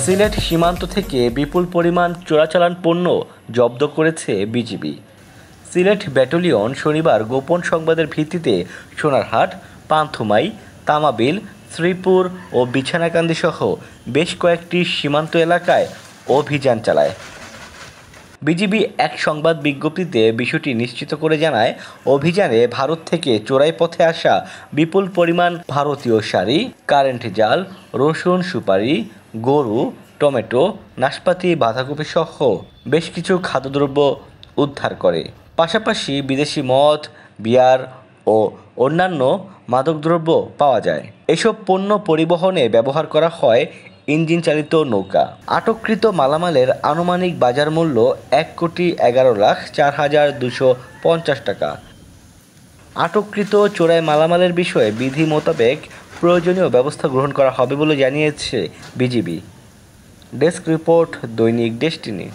সিলেট সীমান্ত থেকে বিপুল পরিমাণ চোরাচালান পণ্য জব্দ করেছে বিজিবি। সিলেট ব্যাটালিয়ন শনিবার গোপন সংবাদের ভিত্তিতে সোনারহাট, পান্থুমাই, তামাবিল, শ্রীপুর ও বিছানাকান্দি সহ বেশ কয়েকটি সীমান্ত এলাকায় অভিযান চালায়। বিজিবি এক সংবাদ বিজ্ঞপ্তিতে বিষয়টি নিশ্চিত করে জানায়, অভিযানে ভারত থেকে চোরাই পথে আসা বিপুল পরিমাণ ভারতীয় শাড়ি, কারেন্ট জাল, রসুন, সুপারি, গরু, টমেটো, নাশপাতি, বাঁধাকপি সহ বেশ কিছু খাদ্যদ্রব্য উদ্ধার করে। পাশাপাশি বিদেশি মদ, বিয়ার ও অন্যান্য মাদকদ্রব্য পাওয়া যায়। এসব পণ্য পরিবহনে ব্যবহার করা হয় ইঞ্জিন চালিত নৌকা। আটককৃত মালামালের আনুমানিক বাজার মূল্য ১,১১,০৪,২৫০ টাকা। আটককৃত চোরাই মালামালের বিষয়ে বিধি মোতাবেক প্রয়োজনীয় ব্যবস্থা গ্রহণ করা হবে বলে জানিয়েছে বিজিবি। ডেস্ক রিপোর্ট, দৈনিক ডেস্টিনি।